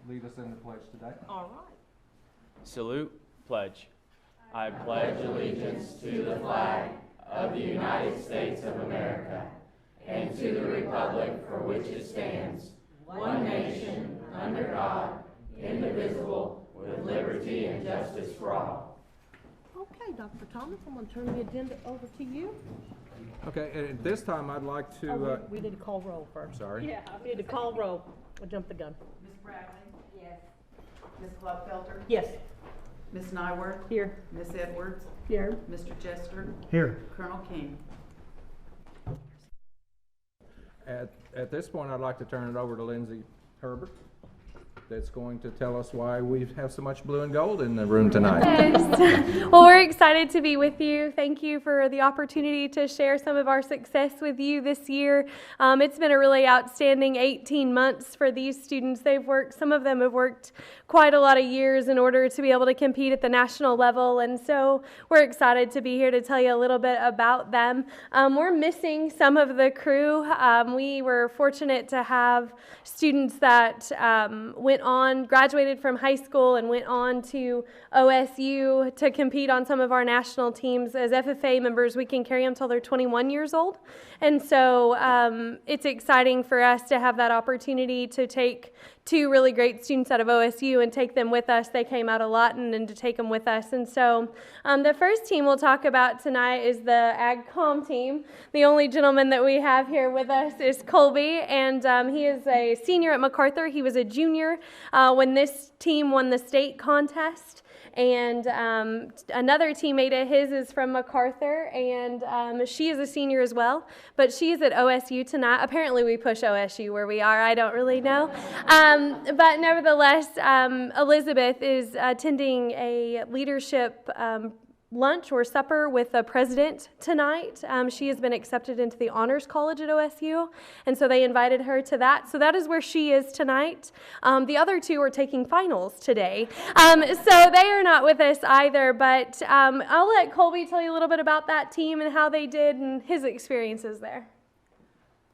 lead us in the pledge today. All right. Salute, pledge. I pledge allegiance to the flag of the United States of America and to the republic for which it stands, one nation, under God, indivisible, with liberty and justice for all. Okay, Dr. Thomas, I'm going to turn the agenda over to you. Okay, and at this time I'd like to... we need to call roll first. Sorry. Yeah, we need to call roll. I jumped the gun. Ms. Bradley? Yes. Ms. Glovfelder? Yes. Ms. Nyworth? Here. Ms. Edwards? Here. Mr. Chester? Here. Colonel King? At this point, I'd like to turn it over to Lindsay Herbert, that's going to tell us why we have so much blue and gold in the room tonight. Yes. Well, we're excited to be with you. Thank you for the opportunity to share some of our success with you this year. It's been a really outstanding 18 months for these students. Some of them have worked quite a lot of years in order to be able to compete at the national level, and so we're excited to be here to tell you a little bit about them. We're missing some of the crew. We were fortunate to have students that graduated from high school and went on to OSU to compete on some of our national teams. As FFA members, we can carry them until they're 21 years old. And so it's exciting for us to have that opportunity to take two really great students out of OSU and take them with us. They came out of Lawton and to take them with us. And so the first team we'll talk about tonight is the Comm Team. The only gentleman that we have here with us is Colby, and he is a senior at MacArthur. He was a junior when this team won the state contest. And another teammate of his is from MacArthur, and she is a senior as well, but she is at OSU tonight. Apparently we push OSU where we are. I don't really know. But nevertheless, Elizabeth is attending a leadership lunch or supper with the president tonight. She has been accepted into the Honors College at OSU, and so they invited her to that. So that is where she is tonight. The other two are taking finals today, so they are not with us either, but I'll let Colby tell you a little bit about that team and how they did and his experiences there.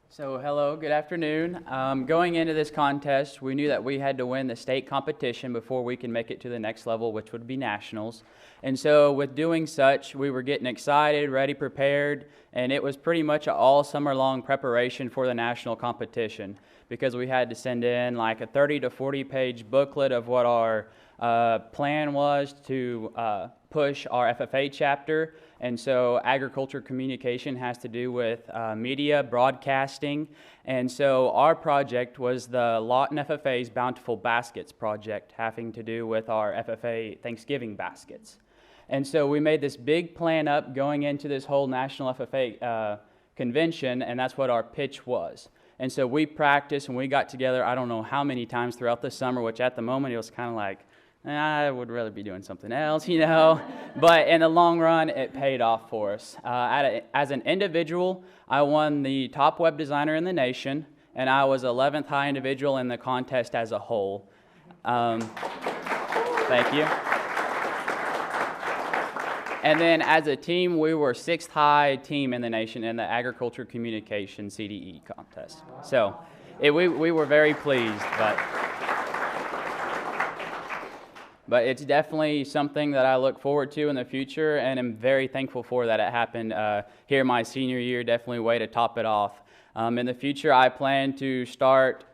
So hello, good afternoon. Going into this contest, we knew that we had to win the state competition before we can make it to the next level, which would be nationals. And so with doing such, we were getting excited, ready, prepared, and it was pretty much an all summer long preparation for the national competition, because we had to send in like a 30 to 40 page booklet of what our plan was to push our FFA chapter. And so agriculture communication has to do with media, broadcasting. And so our project was the Lawton FFA's Bountiful Baskets project, having to do with our FFA Thanksgiving baskets. And so we made this big plan up going into this whole national FFA convention, and that's what our pitch was. And so we practiced and we got together, I don't know how many times throughout the summer, which at the moment it was kind of like, I would rather be doing something else, you know. But in the long run, it paid off for us. As an individual, I won the top web designer in the nation, and I was 11th high individual in the contest as a whole. Thank you. And then as a team, we were 6th high team in the nation in the agriculture communication CDE contest. So we were very pleased, but it's definitely something that I look forward to in the future, and I'm very thankful for that it happened here my senior year. Definitely a way to top it off. In the future, I plan to start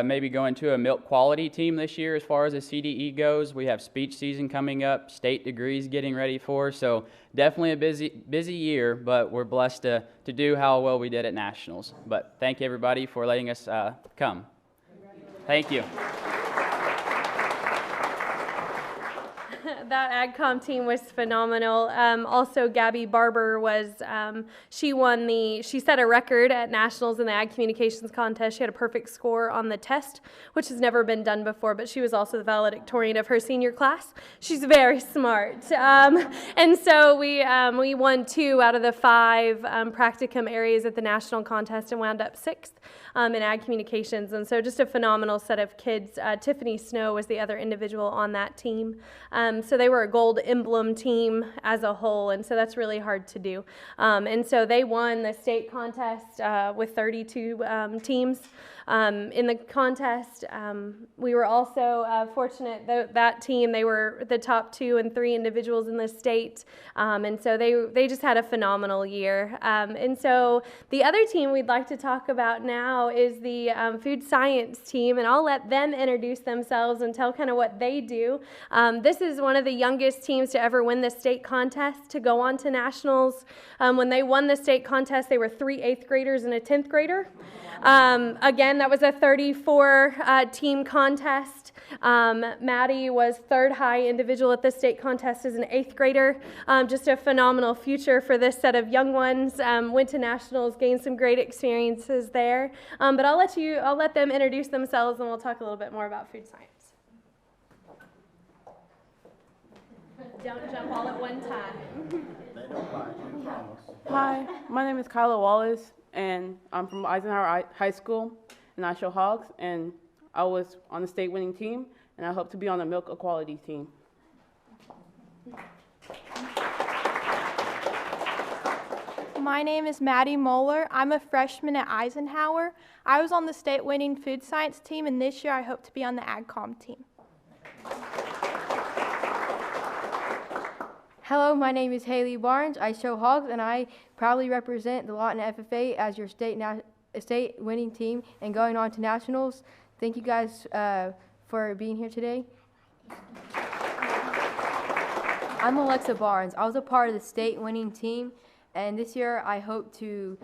maybe going to a milk quality team this year as far as the CDE goes. We have speech season coming up, state degrees getting ready for, so definitely a busy year, but we're blessed to do how well we did at nationals. But thank you everybody for letting us come. Thank you. That AgCom team was phenomenal. Also, Gabby Barber she set a record at nationals in the Ag Communications contest. She had a perfect score on the test, which has never been done before, but she was also the valedictorian of her senior class. She's very smart. And so we won 2 out of the 5 practicum areas at the national contest and wound up 6th. in ag communications. And so just a phenomenal set of kids. Tiffany Snow was the other individual on that team. So they were a gold emblem team as a whole, and so that's really hard to do. And so they won the state contest with 32 teams. In the contest, we were also fortunate that team, they were the top 2 and 3 individuals in the state, and so they just had a phenomenal year. And so the other team we'd like to talk about now is the food science team, and I'll let them introduce themselves and tell kind of what they do. This is one of the youngest teams to ever win the state contest to go on to nationals. When they won the state contest, they were 3 8th graders and a 10th grader. Again, that was a 34 team contest. Maddie was 3rd high individual at the state contest as an 8th grader. Just a phenomenal future for this set of young ones. Went to nationals, gained some great experiences there. But I'll let them introduce themselves, and we'll talk a little bit more about food science. Don't jump all at one time. Hi, my name is Kyla Wallace, and I'm from Eisenhower High School, and I show hogs, and I was on the state winning team, and I hope to be on the milk equality team. My name is Maddie Moeller. I'm a freshman at Eisenhower. I was on the state winning food science team, and this year I hope to be on the Comm Team. Hello, my name is Haley Barnes. I show hogs, and I proudly represent the Lawton FFA as your state winning team and going on to nationals. Thank you guys for being here today. I'm Alexa Barnes. I was a part of the state winning team, and this year I hope to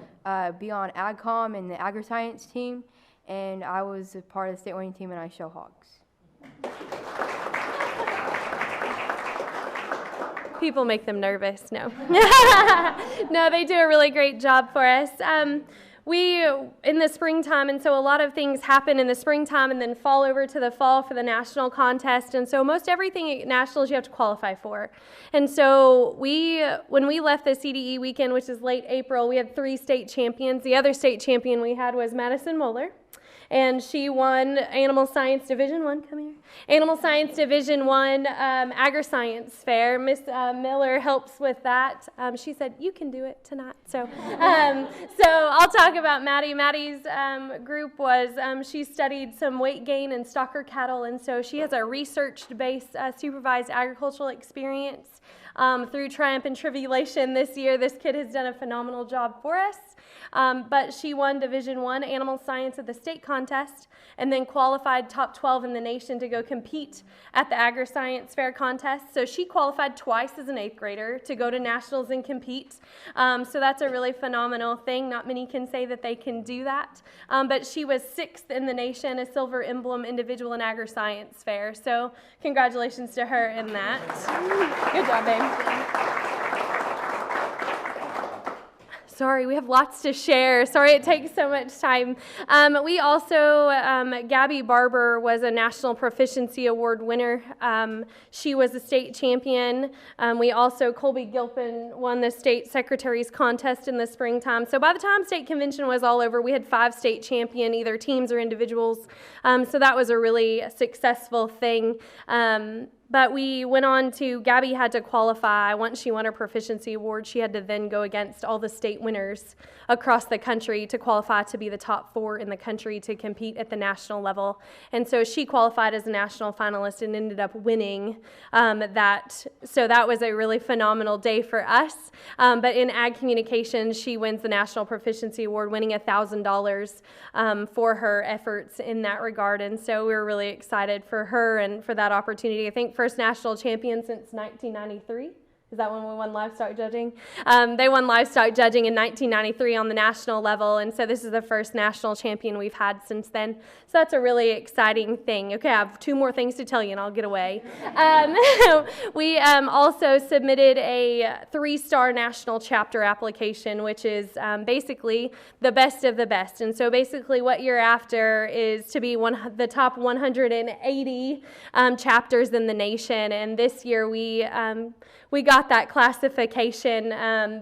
be on AgComm and the agri-science team, and I was a part of the state winning team, and I show hogs. People make them nervous. No. No, they do a really great job for us. We, in the springtime, and so a lot of things happen in the springtime and then fall over to the fall for the national contest. And so most everything at nationals you have to qualify for. And so when we left the CDE weekend, which is late April, we had 3 state champions. The other state champion we had was Madison Moeller. And she won Animal Science Division 1, come here, Animal Science Division 1 Agri-Science Fair. Miss Miller helps with that. She said, you can do it tonight. So I'll talk about Maddie. Maddie's group was, she studied some weight gain in stocker cattle, and so she has a research-based supervised agricultural experience. Through triumph and tribulation this year, this kid has done a phenomenal job for us. But she won Division 1 Animal Science at the state contest and then qualified top 12 in the nation to go compete at the Agri-Science Fair contest. So she qualified twice as an 8th grader to go to nationals and compete. So that's a really phenomenal thing. Not many can say that they can do that. But she was 6th in the nation, a silver emblem individual in Agri-Science Fair. So congratulations to her in that. Good job, babe. Sorry, we have lots to share. Sorry it takes so much time. We also, Gabby Barber was a National Proficiency Award winner. She was a state champion. We also, Colby Gilpin won the state secretary's contest in the springtime. So by the time state convention was all over, we had 5 state champion, either teams or individuals. So that was a really successful thing. But we went on to, Gabby had to qualify. Once she won her proficiency award, she had to then go against all the state winners across the country to qualify to be the top 4 in the country to compete at the national level. And so she qualified as a national finalist and ended up winning that. So that was a really phenomenal day for us. But in ag communications, she wins the National Proficiency Award, winning $1,000 for her efforts in that regard. And so we were really excited for her and for that opportunity. I think first national champion since 1993. Is that when we won livestock judging? They won livestock judging in 1993 on the national level, and so this is the first national champion we've had since then. So that's a really exciting thing. Okay, I have 2 more things to tell you, and I'll get away. We also submitted a 3-star national chapter application, which is basically the best of the best. And so basically what you're after is to be the top 180 chapters in the nation, and this year we got got that classification.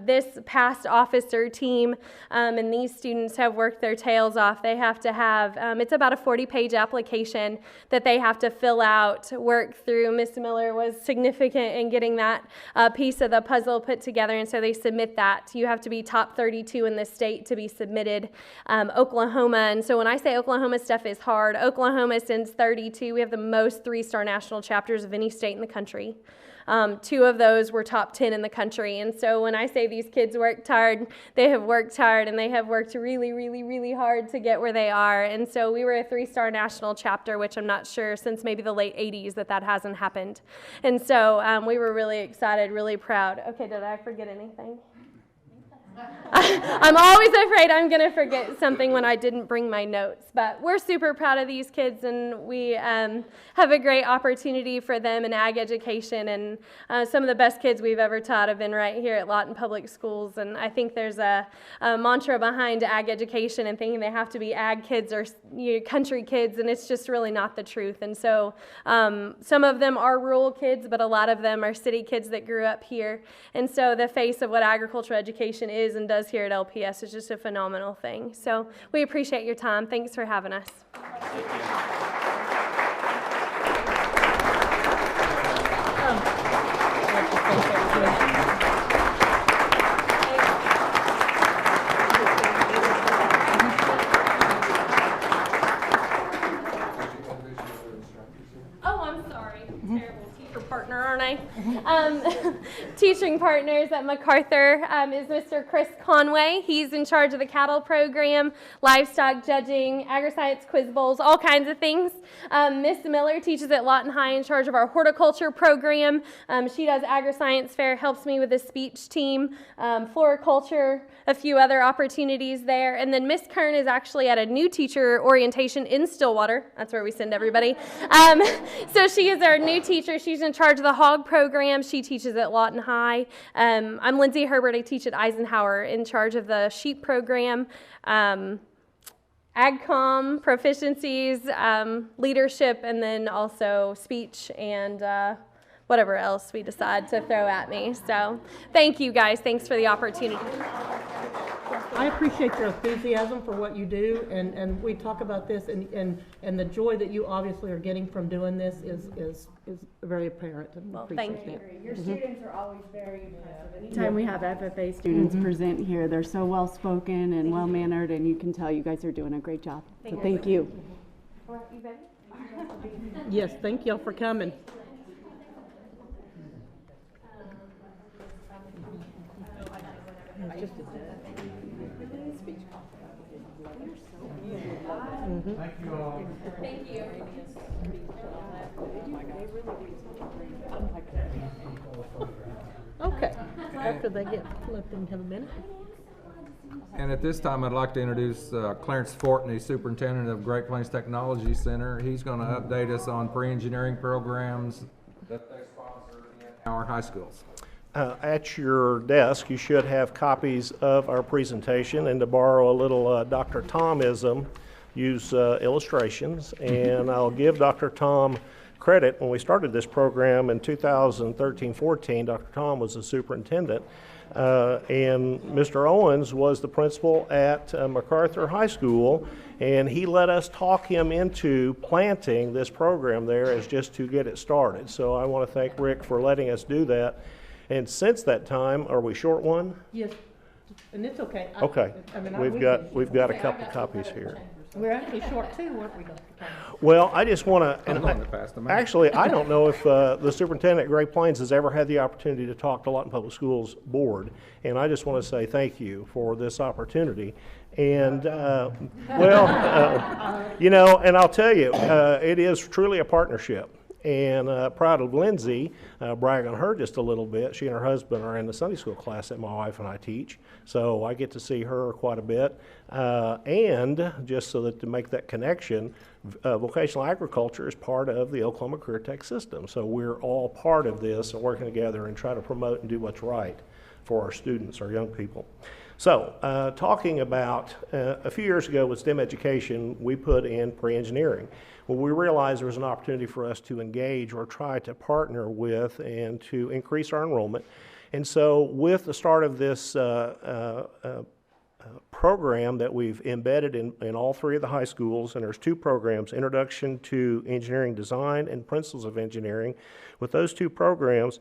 This past officer team, and these students have worked their tails off. They have to have, it's about a 40-page application that they have to fill out, work through. Miss Miller was significant in getting that piece of the puzzle put together, and so they submit that. You have to be top 32 in the state to be submitted. Oklahoma, and so when I say Oklahoma stuff is hard, Oklahoma sends 32. We have the most 3-star national chapters of any state in the country. 2 of those were top 10 in the country. And so when I say these kids worked hard, they have worked hard, and they have worked really, really, really hard to get where they are. And so we were a 3-star national chapter, which I'm not sure since maybe the late 80s that hasn't happened. And so we were really excited, really proud. Okay, did I forget anything? I'm always afraid I'm going to forget something when I didn't bring my notes, but we're super proud of these kids, and we have a great opportunity for them in ag education, and some of the best kids we've ever taught have been right here at Lawton Public Schools, and I think there's a mantra behind ag education and thinking they have to be ag kids or country kids, and it's just really not the truth. And so some of them are rural kids, but a lot of them are city kids that grew up here, and so the face of what agricultural education is and does here at LPS is just a phenomenal thing. So we appreciate your time. Thanks for having us. Oh, I'm sorry. Terrible teacher partner, aren't I? Teaching partners at MacArthur is Mr. Chris Conway. He's in charge of the cattle program, livestock judging, agri-science quiz bowls, all kinds of things. Miss Miller teaches at Lawton High in charge of our horticulture program. She does agri-science fair, helps me with the speech team, floriculture, a few other opportunities there. And then Miss Kern is actually at a new teacher orientation in Stillwater. That's where we send everybody. So she is our new teacher. She's in charge of the hog program. She teaches at Lawton High. I'm Lindsay Herbert. I teach at Eisenhower in charge of the sheep program, AgComm, proficiencies, leadership, and then also speech and whatever else we decide to throw at me. So thank you guys. Thanks for the opportunity. I appreciate your enthusiasm for what you do, and we talk about this, and the joy that you obviously are getting from doing this is very apparent. And Well, appreciate thank you. that. Your students are always very impressive. Anytime we have FFA students present here, they're so well-spoken and well-mannered, and you can tell you guys are doing a great job. So thank you. You ready? Yes, thank y'all for coming. Thank you all. Thank you. Okay, after they get let them have a minute. And at this time, I'd like to introduce Clarence Courtney, Superintendent of Great Plains Technology Center. He's going to update us on pre-engineering programs that they sponsor in our high schools. At your desk, you should have copies of our presentation, and to borrow a little Dr. Tomism, use illustrations. And I'll give Dr. Tom credit. When we started this program in 2013-14, Dr. Tom was the superintendent, and Mr. Owens was the principal at MacArthur High School, and he let us talk him into planting this program there as just to get it started. So I want to thank Rick for letting us do that. And since that time, are we short one? Yes, and it's okay. Okay, we've got a couple copies here. We're actually short too, weren't we, Dr. Thomas? Well, I just want to, I'm going to pass them out. actually, I don't know if the superintendent at Great Plains has ever had the opportunity to talk to Lawton Public Schools Board, and I just want to say thank you for this opportunity. And, you know, and I'll tell you, it is truly a partnership. And proud of Lindsay, brag on her just a little bit. She and her husband are in the Sunday school class that my wife and I teach, so I get to see her quite a bit. And just so that to make that connection, vocational agriculture is part of the Oklahoma Career Tech system. So we're all part of this and working together and try to promote and do what's right for our students, our young people. So, talking about, a few years ago with STEM education, we put in pre-engineering. Well, we realized there was an opportunity for us to engage or try to partner with and to increase our enrollment. And so with the start of this program that we've embedded in all three of the high schools, and there's two programs, Introduction to Engineering Design and Principles of Engineering. With those two programs,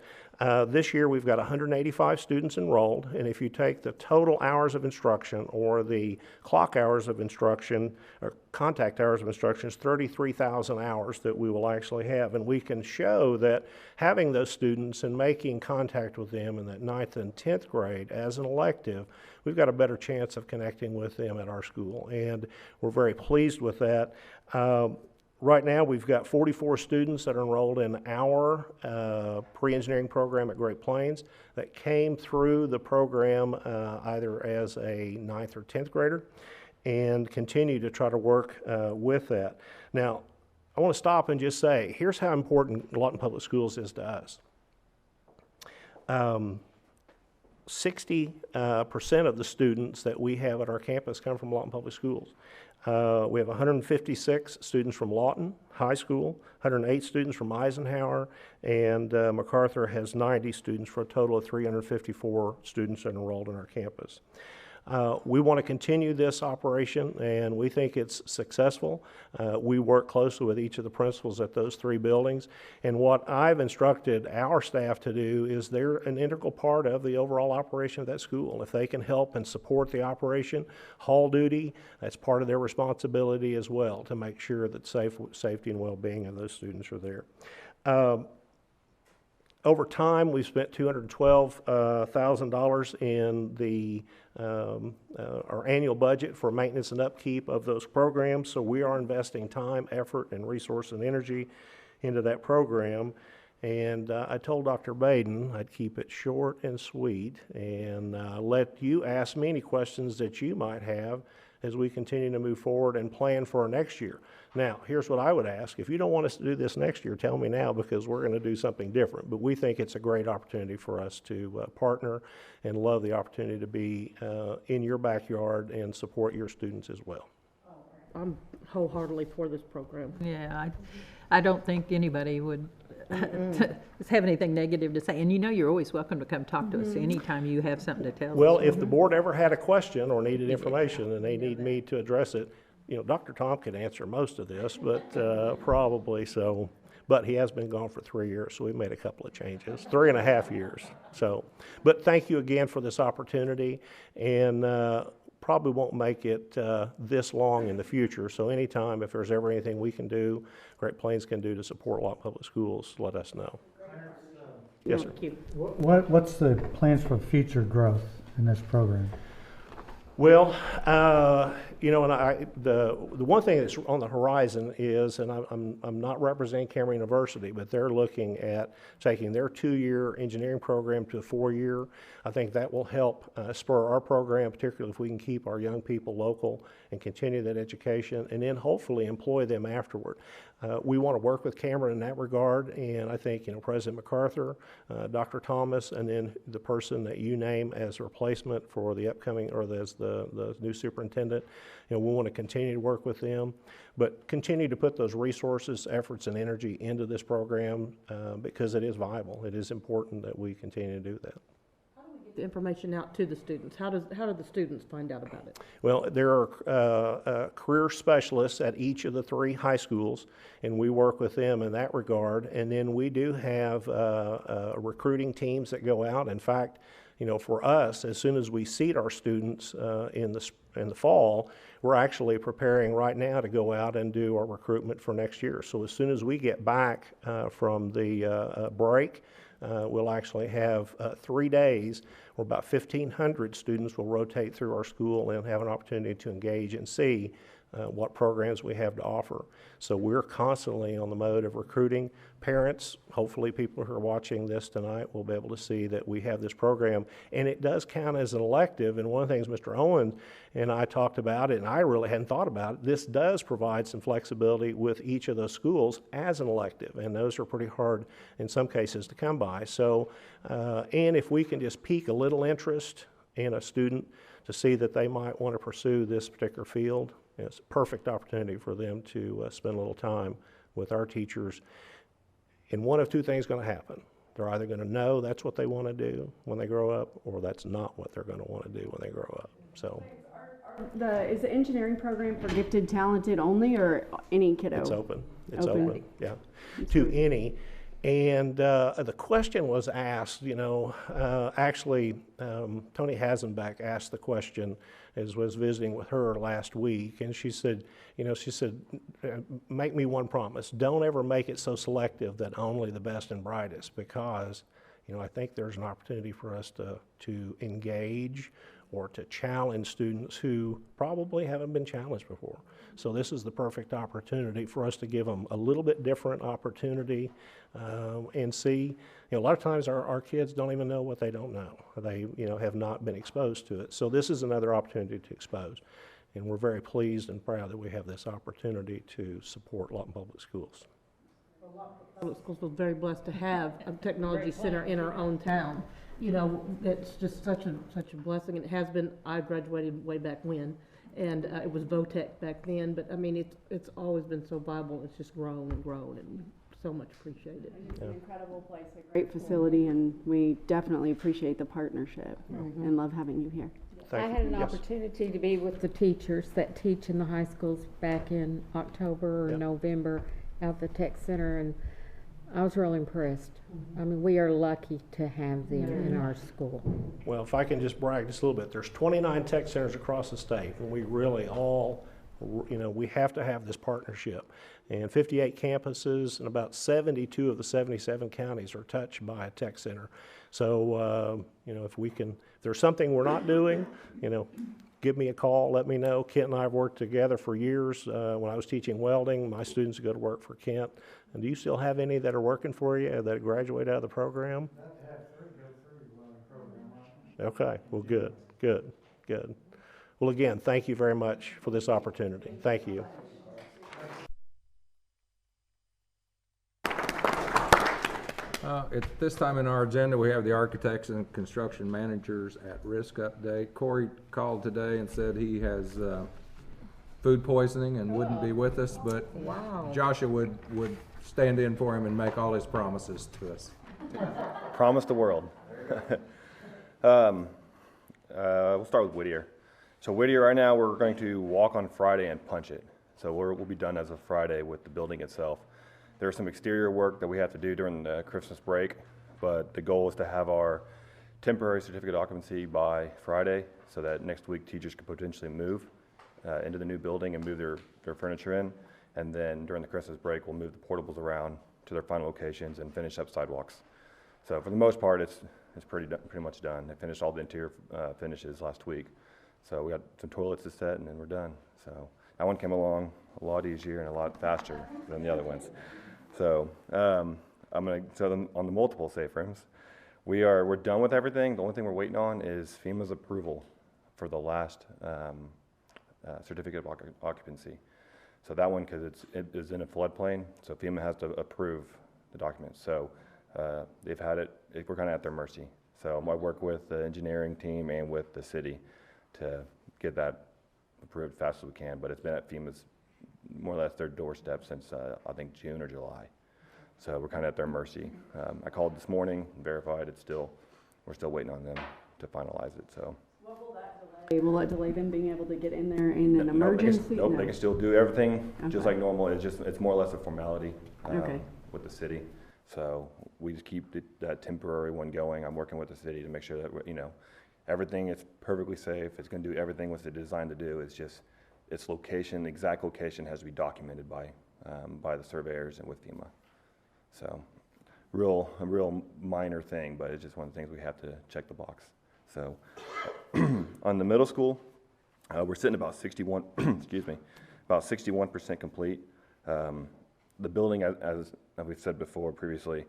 this year we've got 185 students enrolled, and if you take the total hours of instruction or the clock hours of instruction or contact hours of instruction, it's 33,000 hours that we will actually have. And we can show that having those students and making contact with them in that 9th and 10th grade as an elective, we've got a better chance of connecting with them at our school, and we're very pleased with that. Right now, we've got 44 students that are enrolled in our pre-engineering program at Great Plains that came through the program either as a 9th or 10th grader, and continue to try to work with that. Now, I want to stop and just say, here's how important Lawton Public Schools is to us. 60% of the students that we have at our campus come from Lawton Public Schools. We have 156 students from Lawton High School, 108 students from Eisenhower, and MacArthur has 90 students for a total of 354 students enrolled in our campus. We want to continue this operation, and we think it's successful. We work closely with each of the principals at those three buildings, and what I've instructed our staff to do is they're an integral part of the overall operation of that school. If they can help and support the operation, hall duty, that's part of their responsibility as well, to make sure that safety and well-being of those students are there. Over time, we've spent $212,000 in the our annual budget for maintenance and upkeep of those programs, so we are investing time, effort, and resource and energy into that program. And I told Dr. Baden I'd keep it short and sweet and let you ask me any questions that you might have as we continue to move forward and plan for our next year. Now, here's what I would ask. If you don't want us to do this next year, tell me now, because we're going to do something different. But we think it's a great opportunity for us to partner, and love the opportunity to be in your backyard and support your students as well. I'm wholeheartedly for this program. Yeah, I don't think anybody would have anything negative to say. And you know, you're always welcome to come talk to us anytime you have something to tell us. Well, if the board ever had a question or needed information and they need me to address it, you know, Dr. Tom could answer most of this, but probably so. But he has been gone for 3 years, so we made a couple of changes, 3.5 years. So, but thank you again for this opportunity, and probably won't make it this long in the future. So anytime, if there's ever anything we can do, Great Plains can do to support Lawton Public Schools, let us know. Yes, sir. What's the plans for future growth in this program? Well, you know, and the one thing that's on the horizon is, and I'm not representing Cameron University, but they're looking at taking their 2-year engineering program to a 4-year. I think that will help spur our program, particularly if we can keep our young people local and continue that education, and then hopefully employ them afterward. We want to work with Cameron in that regard, and I think, you know, President MacArthur, Dr. Thomas, and then the person that you name as a replacement for the upcoming, or as the new superintendent, you know, we want to continue to work with them, but continue to put those resources, efforts, and energy into this program because it is viable. It is important that we continue to do that. The information out to the students. How do the students find out about it? Well, there are career specialists at each of the 3 high schools, and we work with them in that regard. And then we do have recruiting teams that go out. In fact, you know, for us, as soon as we seat our students in the fall, we're actually preparing right now to go out and do our recruitment for next year. So as soon as we get back from the break, we'll actually have 3 days where about 1,500 students will rotate through our school and have an opportunity to engage and see what programs we have to offer. So we're constantly on the mode of recruiting. Parents, hopefully people who are watching this tonight will be able to see that we have this program, and it does count as an elective. And one of the things Mr. Owen and I talked about it, and I really hadn't thought about it, this does provide some flexibility with each of those schools as an elective, and those are pretty hard in some cases to come by. So, and if we can just pique a little interest in a student to see that they might want to pursue this particular field. It's a perfect opportunity for them to spend a little time with our teachers. And one of two things is going to happen. They're either going to know that's what they want to do when they grow up, or that's not what they're going to want to do when they grow up. So, Is the engineering program for gifted, talented only, or any kiddo? it's open. It's open. Yeah, to any. And the question was asked, you know, actually, Tony Hasenbeck asked the question as was visiting with her last week, and she said, you know, make me one promise. Don't ever make it so selective that only the best and brightest, because, you know, I think there's an opportunity for us to engage or to challenge students who probably haven't been challenged before. So this is the perfect opportunity for us to give them a little bit different opportunity and see. You know, a lot of times our kids don't even know what they don't know. They, you know, have not been exposed to it. So this is another opportunity to expose. And we're very pleased and proud that we have this opportunity to support Lawton Public Schools. Public schools was very blessed to have a technology center in our own town. You know, it's just such a blessing. It has been. I graduated way back when, and it was VOTEC back then. But I mean, it's always been so viable. It's just grown and grown, and so much appreciated. It's an incredible place, a great facility, and we definitely appreciate the partnership and love having you here. I had an opportunity to be with the teachers that teach in the high schools back in October or November at the tech center, and I was really impressed. I mean, we are lucky to have them in our school. Well, if I can just brag just a little bit, there's 29 tech centers across the state, and we really all, you know, we have to have this partnership. And 58 campuses and about 72 of the 77 counties are touched by a tech center. So, you know, if there's something we're not doing, you know, give me a call, let me know. Kent and I have worked together for years. When I was teaching welding, my students go to work for Kent. And do you still have any that are working for you that graduate out of the program? Okay, well, good. Well, again, thank you very much for this opportunity. Thank you. At this time in our agenda, we have the architects and construction managers at risk update. Corey called today and said he has food poisoning and wouldn't be with us, but Joshua would stand in for him and make all his promises to us. Promise the world. We'll start with Whittier. So Whittier, right now, we're going to walk on Friday and punch it. So we'll be done as of Friday with the building itself. There's some exterior work that we have to do during the Christmas break, but the goal is to have our temporary certificate of occupancy by Friday so that next week teachers could potentially move into the new building and move their furniture in. And then during the Christmas break, we'll move the portables around to their final locations and finish up sidewalks. So for the most part, it's pretty much done. They finished all the interior finishes last week. So we got some toilets to set and then we're done. So that one came along a lot easier and a lot faster than the other ones. So on the multiple safe rooms, we're done with everything. The only thing we're waiting on is FEMA's approval for the last certificate of occupancy. So that one, because it is in a floodplain, so FEMA has to approve the documents. So they've had it. We're kind of at their mercy. So I work with the engineering team and with the city to get that approved as fast as we can. But it's been at FEMA's more or less their doorstep since I think June or July. So we're kind of at their mercy. I called this morning, verified we're still waiting on them to finalize it. So. What will that delay? Will it delay them being able to get in there in an emergency? Nope, they can still do everything just like normal. It's more or less a formality with the city. So we just keep that temporary one going. I'm working with the city to make sure that everything is perfectly safe. It's going to do everything what's designed to do. It's just its location, the exact location, has to be documented by the surveyors and with FEMA. So, a real minor thing, but it's just one of the things we have to check the box. So, on the middle school, we're sitting about 61% complete. The building, as we've said before previously,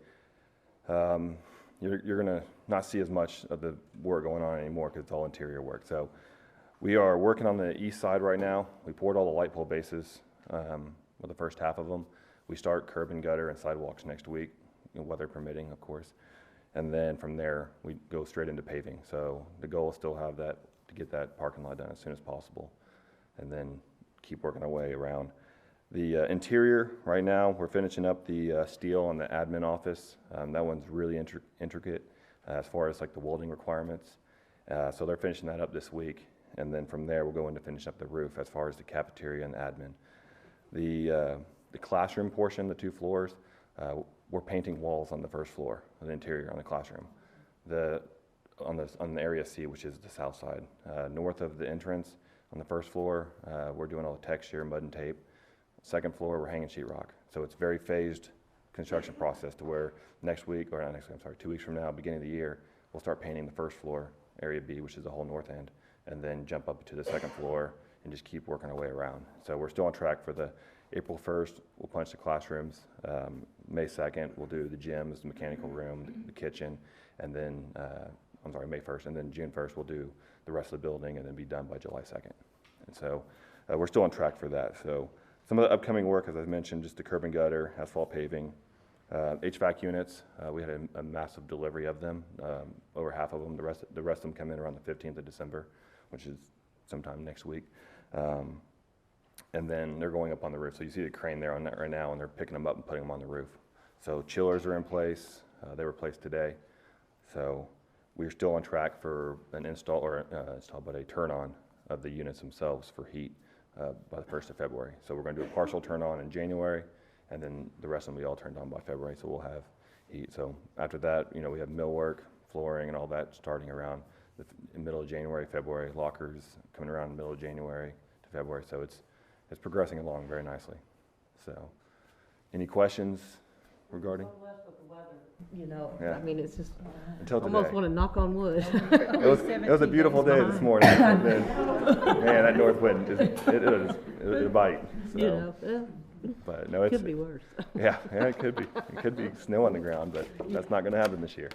you're going to not see as much of the work going on anymore because it's all interior work. So we are working on the east side right now. We poured all the light pole bases with the first half of them. We start curb and gutter and sidewalks next week, weather permitting, of course. And then from there, we go straight into paving. So the goal is still have that to to get that parking lot done as soon as possible, and then keep working our way around. The interior, right now, we're finishing up the steel on the admin office. That one's really intricate as far as like the welding requirements. So they're finishing that up this week, and then from there we'll go in to finish up the roof as far as the cafeteria and the admin. The classroom portion, the 2 floors, we're painting walls on the first floor of the interior on the classroom. On the area C, which is the south side. North of the entrance on the first floor, we're doing all the texture, mud and tape. Second floor, we're hanging sheetrock. So it's very phased construction process to where next week, or not next week, I'm sorry, 2 weeks from now, beginning of the year, we'll start painting the first floor, area B, which is the whole north end, and then jump up to the second floor and just keep working our way around. So we're still on track for the April 1st, we'll punch the classrooms. May 2nd, we'll do the gyms, the mechanical room, the kitchen, and then, May 1st, and then June 1st, we'll do the rest of the building and then be done by July 2nd. And so we're still on track for that. So some of the upcoming work, as I mentioned, just the curb and gutter, asphalt paving, HVAC units. We had a massive delivery of them, over half of them. The rest of them come in around the 15th of December, which is sometime next week. And then they're going up on the roof. So you see the crane there on that right now, and they're picking them up and putting them on the roof. So chillers are in place. They were placed today. So we're still on track for an but a turn on of the units themselves for heat by the 1st of February. So we're going to do a partial turn on in January, and then the rest of them will be all turned on by February. So we'll have heat. So after that, we have millwork, flooring, and all that starting around the middle of January, February. Lockers coming around the middle of January to February. So it's progressing along very nicely. So, any questions regarding? Yeah. I mean, it's just Until today. almost want to knock on wood. It was a beautiful day this morning. And then, man, that north wind it bite. So. But no, it could be worse. Yeah, it could be. It could be snow on the ground, but that's not going to happen this year.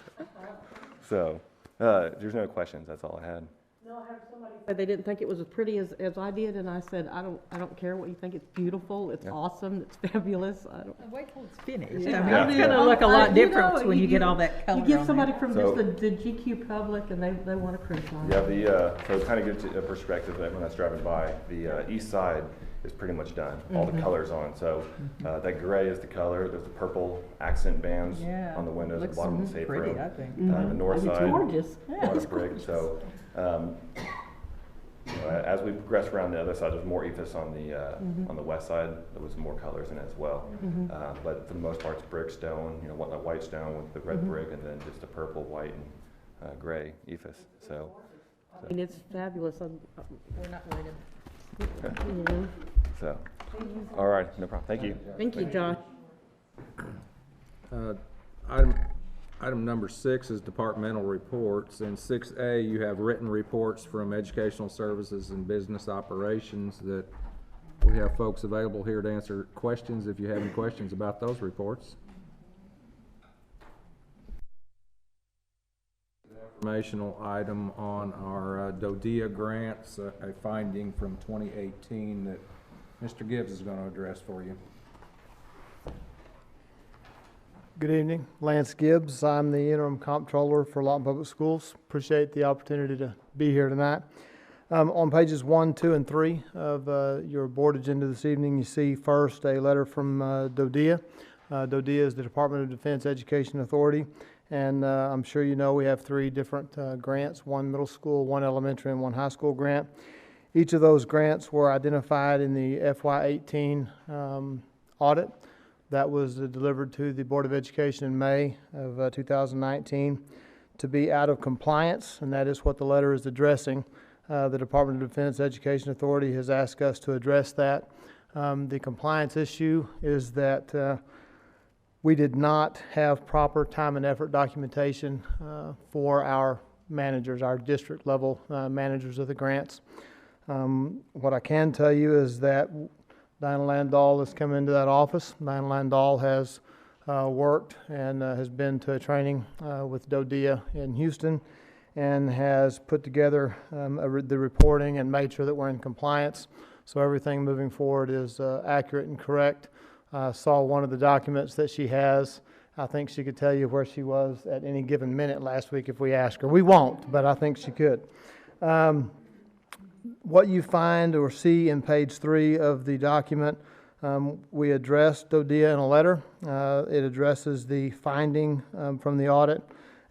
So, there's no questions. That's all I had. No, I had somebody say they didn't think it was as pretty as I did, and I said, I don't care what you think. It's beautiful. It's awesome. It's fabulous. Wait till it's finished. Yeah. I mean, it's going to look a lot different when you get all that color. You get somebody on from just the GQ public, and they want to criticize. Yeah, so kind of gives a perspective of everyone that's driving by. The east side is pretty much done. All the colors on. So that gray is the color. There's the purple accent bands on the windows at the bottom of the safe room. I think. The north side, it's gorgeous. Yeah, it's brick. So as we progress around the other side, there's more ephes on the west side. There was more colors in it as well. But for the most part, it's brick, stone. White stone with the red brick, and then just the purple, white, and gray ephes. So I mean, it's fabulous. We're not waiting. So, all right, no problem. Thank you. Thank you, John. Item number 6 is departmental reports. In 6A, you have written reports from educational services and business operations that we have folks available here to answer questions if you have any questions about those reports. Informational item on our DODEA grants, a finding from 2018 that Mr. Gibbs is going to address for you. Good evening, Lance Gibbs. I'm the interim comptroller for Lawton Public Schools. Appreciate the opportunity to be here tonight. On pages 1, 2, and 3 of your board agenda this evening, you see first a letter from DODEA. DODEA is the Department of Defense Education Authority. And I'm sure you know we have 3 different grants, 1 middle school, 1 elementary, and 1 high school grant. Each of those grants were identified in the FY18 audit that was delivered to the Board of Education in May of 2019 to be out of compliance, and that is what the letter is addressing. The Department of Defense Education Authority has asked us to address that. The compliance issue is that we did not have proper time and effort documentation for our managers, our district level managers of the grants. What I can tell you is that Diana Landahl has come into that office. Diana Landahl has worked and has been to a training with DODEA in Houston and has put together the reporting and made sure that we're in compliance. So everything moving forward is accurate and correct. Saw one of the documents that she has. I think she could tell you where she was at any given minute last week if we asked her. We won't, but I think she could. What you find or see in page 3 of the document, we addressed DODEA in a letter. It addresses the finding from the audit,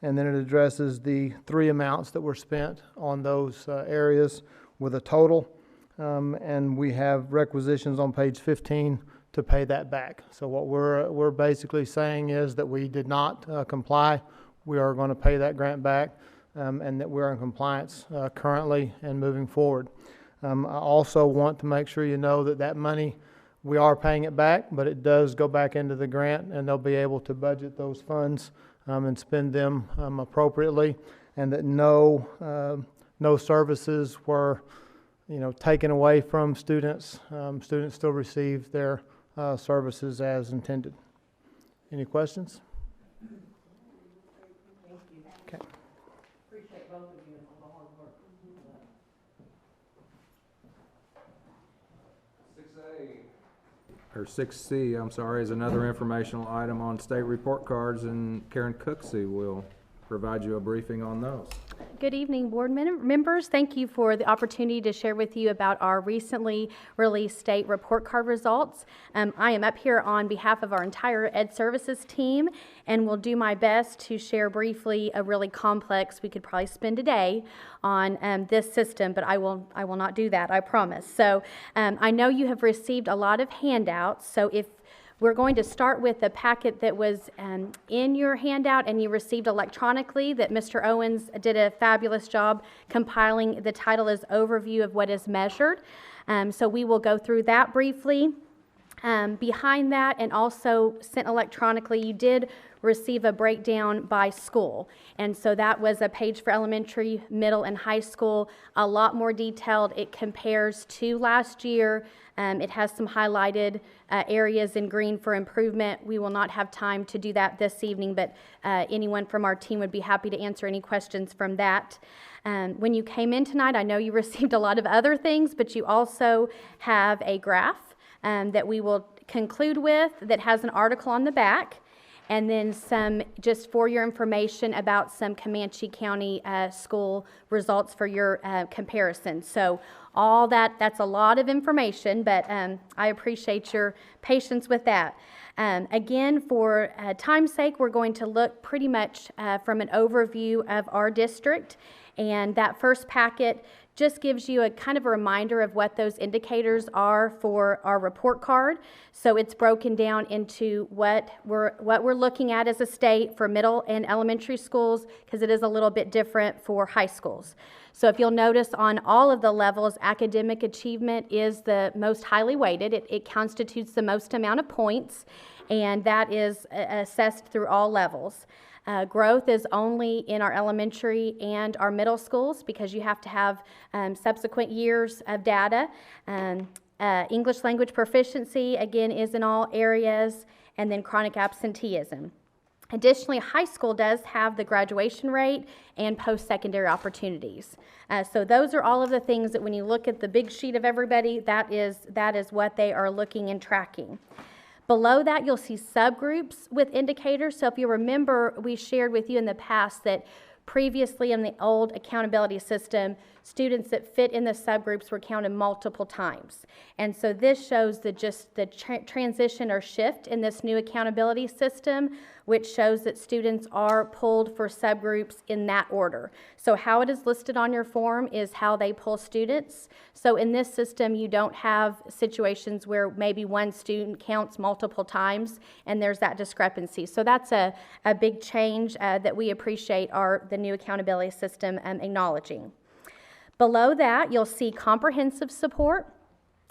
and then it addresses the 3 amounts that were spent on those areas with a total. And we have requisitions on page 15 to pay that back. So what we're basically saying is that we did not comply. We are going to pay that grant back, and that we're in compliance currently and moving forward. I also want to make sure you know that that money, we are paying it back, but it does go back into the grant, and they'll be able to budget those funds and spend them appropriately, and that no services were taken away from students. Students still receive their services as intended. Any questions? Okay. Appreciate both of you and all the hard work. 6A, or 6C, I'm sorry, is another informational item on state report cards, and Karen Cooksey will provide you a briefing on those. Good evening, board members. Thank you for the opportunity to share with you about our recently released state report card results. I am up here on behalf of our entire Ed Services team, and will do my best to share briefly a really complex, we could probably spend a day on this system, but I will not do that, I promise. So I know you have received a lot of handouts, so if we're going to start with the packet that was in your handout and you received electronically that Mr. Owens did a fabulous job compiling. The title is Overview of What is Measured. So we will go through that briefly. Behind that, and also sent electronically, you did receive a breakdown by school. And so that was a page for elementary, middle, and high school, a lot more detailed. It compares to last year. It has some highlighted areas in green for improvement. We will not have time to do that this evening, but anyone from our team would be happy to answer any questions from that. When you came in tonight, I know you received a lot of other things, but you also have a graph that we will conclude with that has an article on the back, and then some, just for your information, about some Comanche County school results for your comparison. So all that's a lot of information, but I appreciate your patience with that. Again, for time's sake, we're going to look pretty much from an overview of our district, and that first packet just gives you a kind of a reminder of what those indicators are for our report card. So it's broken down into what we're looking at as a state for middle and elementary schools, because it is a little bit different for high schools. So if you'll notice, on all of the levels, academic achievement is the most highly weighted. It constitutes the most amount of points, and that is assessed through all levels. Growth is only in our elementary and our middle schools, because you have to have subsequent years of data. English language proficiency, again, is in all areas, and then chronic absenteeism. Additionally, high school does have the graduation rate and post-secondary opportunities. So those are all of the things that when you look at the big sheet of everybody, that is what they are looking and tracking. Below that, you'll see subgroups with indicators. So if you remember, we shared with you in the past that previously in the old accountability system, students that fit in the subgroups were counted multiple times. And so this shows the transition or shift in this new accountability system, which shows that students are pulled for subgroups in that order. So how it is listed on your form is how they pull students. So in this system, you don't have situations where maybe one student counts multiple times and there's that discrepancy. So that's a big change that we appreciate the new accountability system acknowledging. Below that, you'll see comprehensive support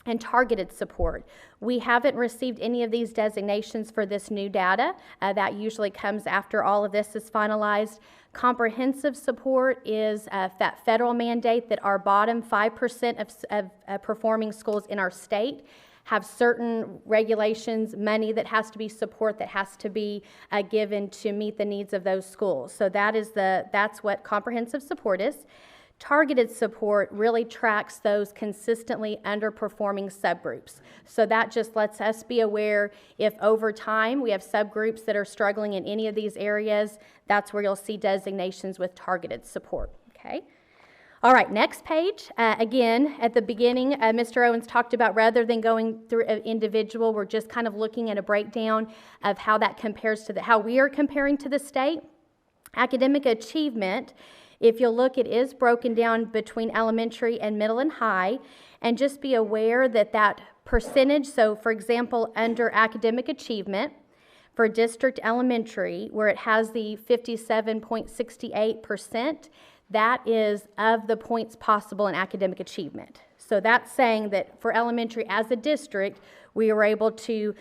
and targeted support. We haven't received any of these designations for this new data. That usually comes after all of this is finalized. Comprehensive support is that federal mandate that our bottom 5% of performing schools in our state have certain regulations, money that has to be support that has to be given to meet the needs of those schools. So that's what comprehensive support is. Targeted support really tracks those consistently underperforming subgroups. So that just lets us be aware if over time we have subgroups that are struggling in any of these areas, that's where you'll see designations with targeted support, okay? All right, next page. Again, at the beginning, Mr. Owens talked about rather than going through an individual, we're just kind of looking at a breakdown of how that compares to how we are comparing to the state. Academic achievement, if you'll look, it is broken down between elementary and middle and high, and just be aware that that percentage, so for example, under academic achievement, for district elementary, where it has the 57.68%, that is of the points possible in academic achievement. So that's saying that for elementary as a district, we were able to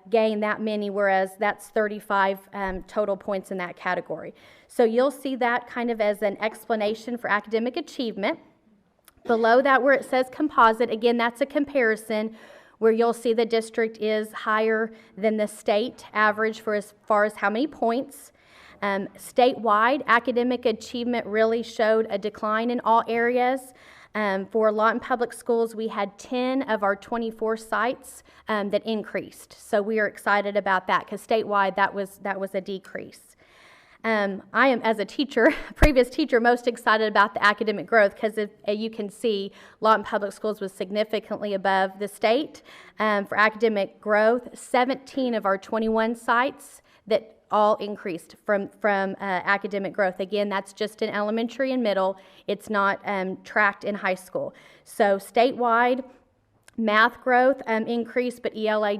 gain that many, whereas that's 35 total points in that category. So you'll see that kind of as an explanation for academic achievement. Below that, where it says composite, again, that's a comparison where you'll see the district is higher than the state average for as far as how many points. Statewide, academic achievement really showed a decline in all areas. For Lawton Public Schools, we had 10 of our 24 sites that increased. So we are excited about that because statewide that was a decrease. I am, as a teacher, previous teacher, most excited about the academic growth because you can see Lawton Public Schools was significantly above the state for academic growth. 17 of our 21 sites that all increased from academic growth. Again, that's just in elementary and middle. It's not tracked in high school. So statewide, math growth increased, but ELA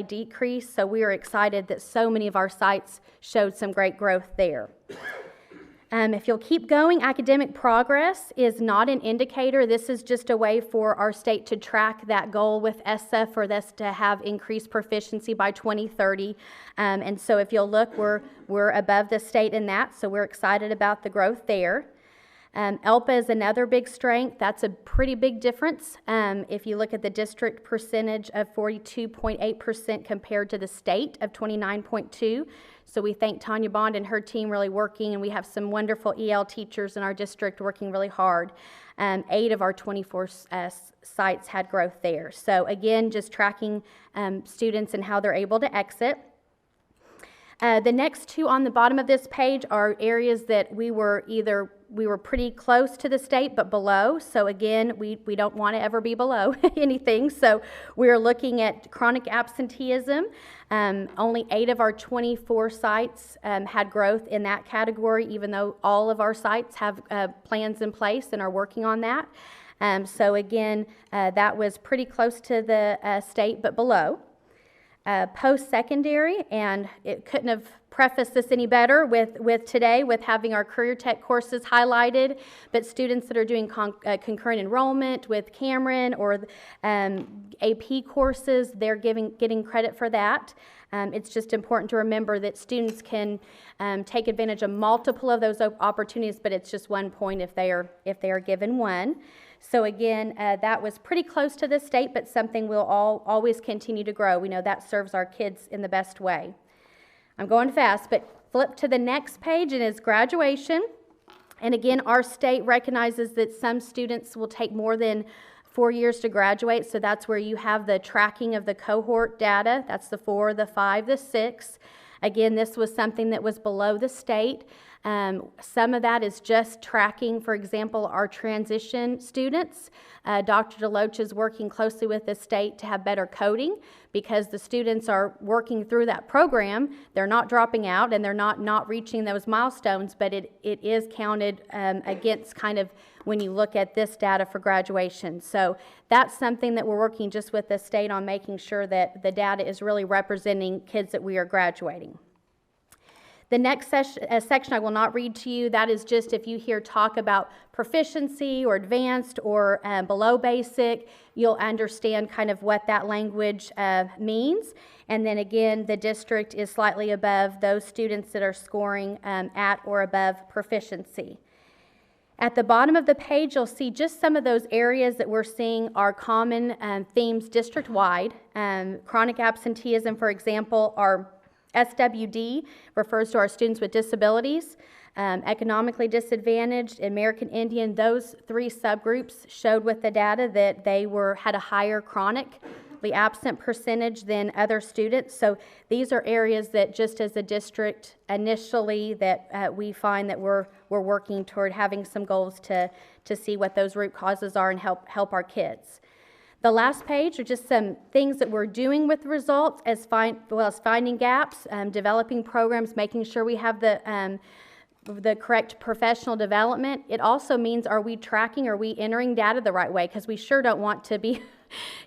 decreased. So we are excited that so many of our sites showed some great growth there. If you'll keep going, academic progress is not an indicator. This is just a way for our state to track that goal with ESSA for this to have increased proficiency by 2030. And so if you'll look, we're above the state in that, so we're excited about the growth there. ELPA is another big strength. That's a pretty big difference. If you look at the district percentage of 42.8% compared to the state of 29.2%. So we thank Tanya Bond and her team really working, and we have some wonderful EL teachers in our district working really hard. 8 of our 24 sites had growth there. So again, just tracking students and how they're able to exit. The next two on the bottom of this page are areas that we were pretty close to the state but below. So again, we don't want to ever be below anything. So we're looking at chronic absenteeism. Only 8 of our 24 sites had growth in that category, even though all of our sites have plans in place and are working on that. So again, that was pretty close to the state but below. Post-secondary, and it couldn't have prefaced this any better with today with having our career tech courses highlighted, but students that are doing concurrent enrollment with Cameron or AP courses, they're getting credit for that. It's just important to remember that students can take advantage of multiple of those opportunities, but it's just 1 point if they are given one. So again, that was pretty close to the state, but something we'll always continue to grow. We know that serves our kids in the best way. I'm going fast, but flip to the next page, and it's graduation. And again, our state recognizes that some students will take more than 4 years to graduate, so that's where you have the tracking of the cohort data. That's the 4, the 5, the 6. Again, this was something that was below the state. Some of that is just tracking, for example, our transition students. Dr. DeLoach is working closely with the state to have better coding because the students are working through that program. They're not dropping out and they're not reaching those milestones, but it is counted against kind of when you look at this data for graduation. So that's something that we're working just with the state on, making sure that the data is really representing kids that we are graduating. The next section I will not read to you. That is just if you hear talk about proficiency or advanced or below basic, you'll understand kind of what that language means. And then again, the district is slightly above those students that are scoring at or above proficiency. At the bottom of the page, you'll see just some of those areas that we're seeing are common themes district-wide. Chronic absenteeism, for example, are SWD refers to our students with disabilities, economically disadvantaged, American Indian. Those 3 subgroups showed with the data that they had a higher chronic the absent percentage than other students. So these are areas that just as a district initially that we find that we're working toward having some goals to see what those root causes are and help our kids. The last page are just some things that we're doing with results as finding gaps, developing programs, making sure we have the correct professional development. It also means, are we tracking, are we entering data the right way? Because we sure don't want to be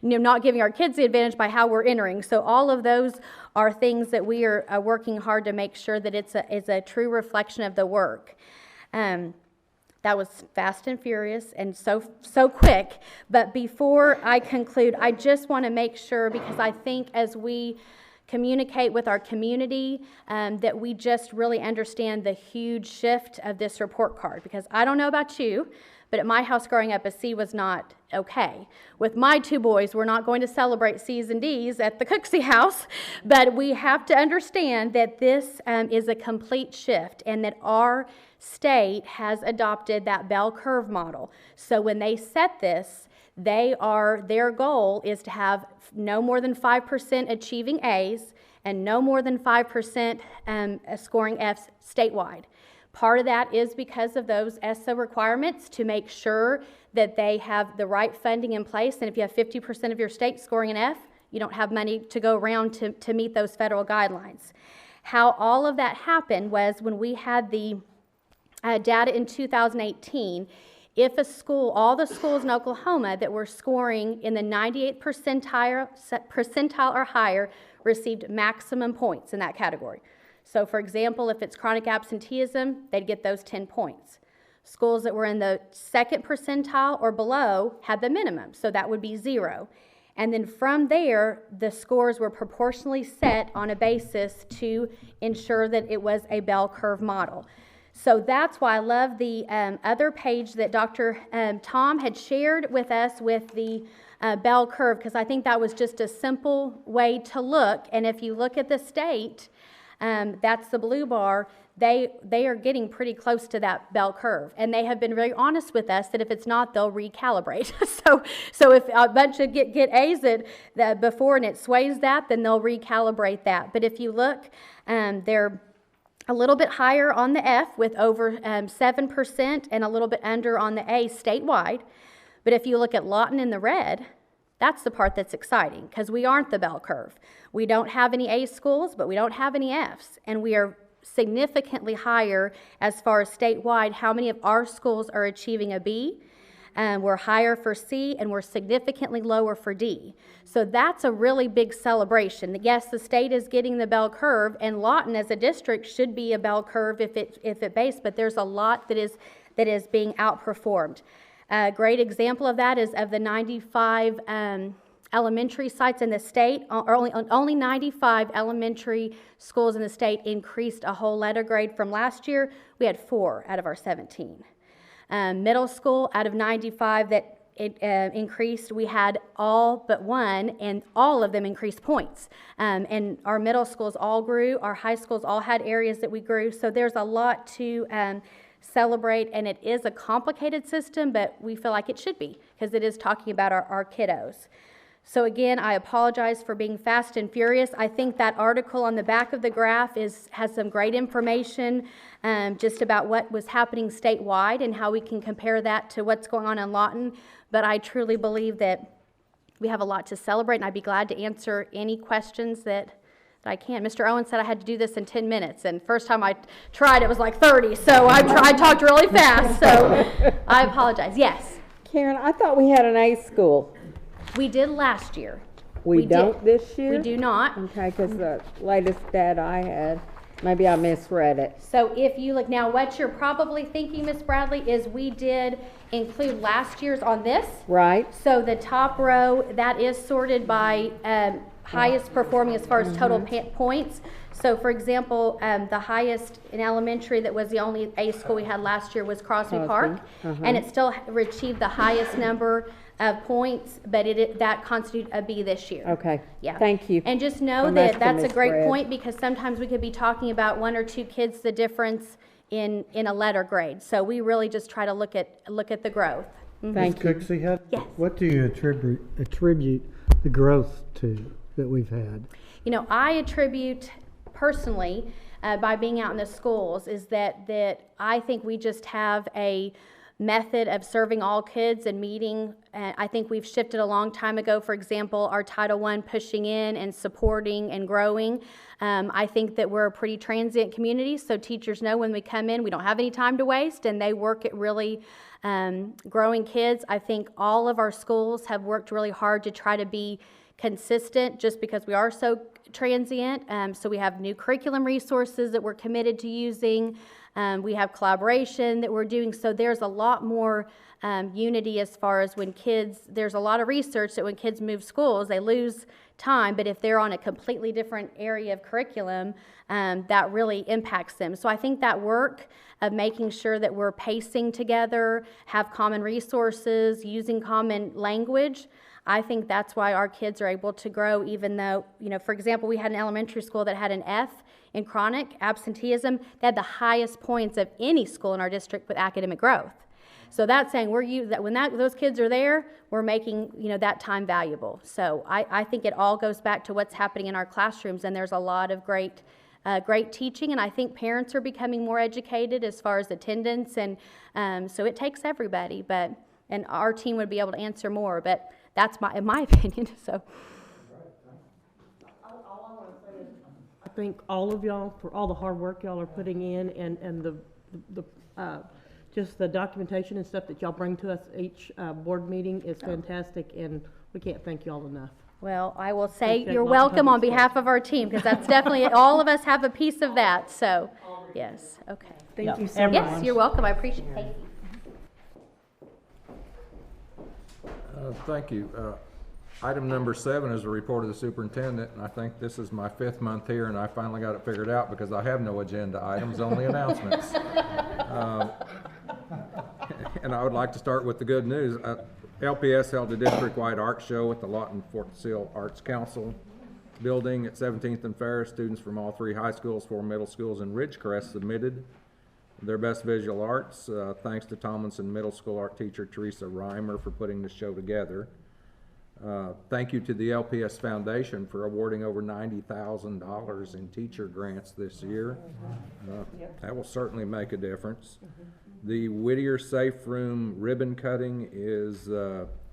not giving our kids the advantage by how we're entering. So all of those are things that we are working hard to make sure that it's a true reflection of the work. That was fast and furious and so quick. But before I conclude, I just want to make sure, because I think as we communicate with our community, that we just really understand the huge shift of this report card. Because I don't know about you, but at my house growing up, a C was not okay. With my two boys, we're not going to celebrate C's and D's at the Cooksey house, but we have to understand that this is a complete shift and that our state has adopted that bell curve model. So when they set this, their goal is to have no more than 5% achieving A's and no more than 5% scoring F's statewide. Part of that is because of those ESSA requirements to make sure that they have the right funding in place. And if you have 50% of your state scoring an F, you don't have money to go around to meet those federal guidelines. How all of that happened was when we had the data in 2018, if a school, all the schools in Oklahoma that were scoring in the 98th percentile or higher received maximum points in that category. So for example, if it's chronic absenteeism, they'd get those 10 points. Schools that were in the 2nd percentile or below had the minimum, so that would be 0. And then from there, the scores were proportionally set on a basis to ensure that it was a bell curve model. So that's why I love the other page that Dr. Tom had shared with us with the bell curve, because I think that was just a simple way to look. And if you look at the state, that's the blue bar, they are getting pretty close to that bell curve. And they have been very honest with us that if it's not, they'll recalibrate. so if a bunch of get A's that before and it sways that, then they'll recalibrate that. But if you look, they're a little bit higher on the F with over 7% and a little bit under on the A statewide. But if you look at Lawton in the red, that's the part that's exciting, because we aren't the bell curve. We don't have any A schools, but we don't have any Fs. And we are significantly higher as far as statewide how many of our schools are achieving a B. We're higher for C, and we're significantly lower for D. So that's a really big celebration. Yes, the state is getting the bell curve, and Lawton as a district should be a bell curve if it based, but there's a lot that is being outperformed. A great example of that is of the 95 elementary sites in the state, only 95 elementary schools in the state increased a whole letter grade from last year. We had 4 out of our 17. Middle school, out of 95 that it increased, we had all but 1, and all of them increased points. And our middle schools all grew. Our high schools all had areas that we grew. So there's a lot to celebrate, and it is a complicated system, but we feel like it should be, because it is talking about our kiddos. So again, I apologize for being fast and furious. I think that article on the back of the graph has some great information just about what was happening statewide and how we can compare that to what's going on in Lawton. But I truly believe that we have a lot to celebrate, and I'd be glad to answer any questions that I can. Mr. Owen said I had to do this in 10 minutes, and first time I tried it was like 30, so I talked really fast, so I apologize. Yes? Karen, I thought we had an A school. We did last year. We don't this year? We do not. Okay, because the latest data I had, maybe I misread it. So if you look, now what you're probably thinking, Ms. Bradley, is we did include last year's on this. Right. So the top row, that is sorted by highest performing as far as total points. So for example, the highest in elementary that was the only A school we had last year was Crosby Park. And it still achieved the highest number of points, but that constitutes a B this year. Okay. Yeah. Thank you. And just know that that's a great point, because sometimes we could be talking about 1 or 2 kids the difference in a letter grade. So we really just try to look at the growth. Thank you. Cooksey, Yes. what do you attribute the growth to that we've had? You know, I attribute personally, by being out in the schools, is that I think we just have a method of serving all kids and meeting. I think we've shifted a long time ago. For example, our Title I pushing in and supporting and growing. I think that we're a pretty transient community, so teachers know when we come in we don't have any time to waste, and they work at really growing kids. I think all of our schools have worked really hard to try to be consistent just because we are so transient. So we have new curriculum resources that we're committed to using. We have collaboration that we're doing. So there's a lot more unity as far as when kids, there's a lot of research that when kids move schools, they lose time, but if they're on a completely different area of curriculum, that really impacts them. So I think that work of making sure that we're pacing together, have common resources, using common language, I think that's why our kids are able to grow, even though, you know, for example, we had an elementary school that had an F in chronic absenteeism. They had the highest points of any school in our district with academic growth. So that's saying that when those kids are there, we're making, you know, that time valuable. So I think it all goes back to what's happening in our classrooms, and there's a lot of great teaching, and I think parents are becoming more educated as far as attendance, and so it takes everybody. And our team would be able to answer more, but that's in my opinion. So. All I want to say is I thank all of y'all for all the hard work y'all are putting in, and the just the documentation and stuff that y'all bring to us each board meeting is fantastic, and we can't thank y'all enough. Well, I will say you're welcome on behalf of our team, because that's definitely, all of us have a piece of that. So, yes, okay. Thank you so much. Yes, you're welcome. I appreciate it. Thank you. Thank you. Item number 7 is a report of the superintendent, and I think this is my 5th month here, and I finally got it figured out because I have no agenda items, only announcements. And I would like to start with the good news. LPS held a district-wide art show at the Lawton Fort Sill Arts Council building at 17th and Ferris. Students from all 3 high schools, 4 middle schools, and Ridgecrest submitted their best visual arts. Thanks to Tomlinson Middle School art teacher Teresa Reimer for putting the show together. Thank you to the LPS Foundation for awarding over $90,000 in teacher grants this year. That will certainly make a difference. The Whittier Safe Room ribbon cutting is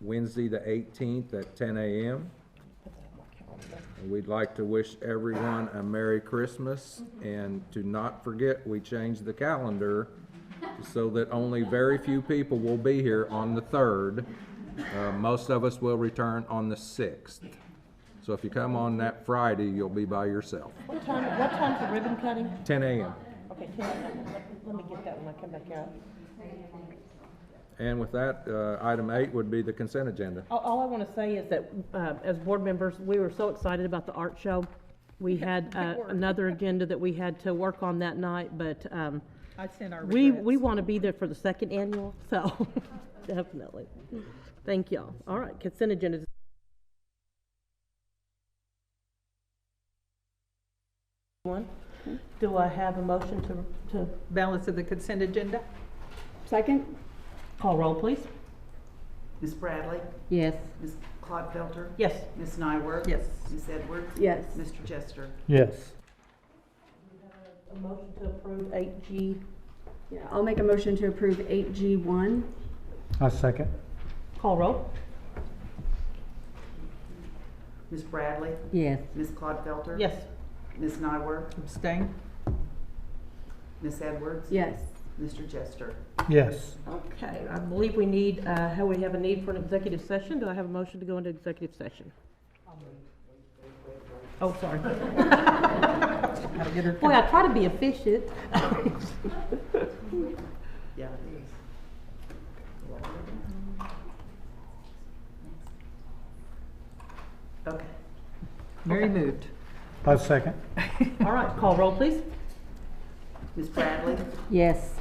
Wednesday the 18th at 10 a.m. And we'd like to wish everyone a Merry Christmas, and to not forget we changed the calendar so that only very few people will be here on the 3rd. Most of us will return on the 6th. So if you come on that Friday, you'll be by yourself. What time's the ribbon cutting? 10 a.m. Okay, 10 a.m. Let me get that when I come back out. And with that, item 8 would be the consent agenda. All I want to say is that as board members, we were so excited about the art show. We had another agenda that we had to work on that night, but we want to be there for the 2nd annual, so definitely. Thank y'all. All right, consent agenda. Do I have a motion to balance of the consent agenda? Second? Call roll, please. Ms. Bradley? Yes. Ms. Clodfelter? Yes. Ms. Nyworth? Yes. Ms. Edwards? Yes. Mr. Jester? Yes. A motion to approve 8G. Yeah, I'll make a motion to approve 8G1. I second. Call roll. Ms. Bradley? Yes. Ms. Clodfelter? Yes. Ms. Nyworth? Abstain? Ms. Edwards? Yes. Mr. Jester? Yes. Okay, I believe we need, we have a need for an executive session. Do I have a motion to go into executive session? Oh, sorry. Boy, I try to be efficient. Yeah. Okay. Mary moved. I second. All right, call roll, please. Ms. Bradley? Yes.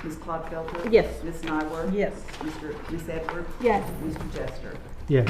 Ms. Clodfelter? Yes. Ms. Nyworth? Yes. Ms. Edwards? Yes. Mr. Jester? Yes.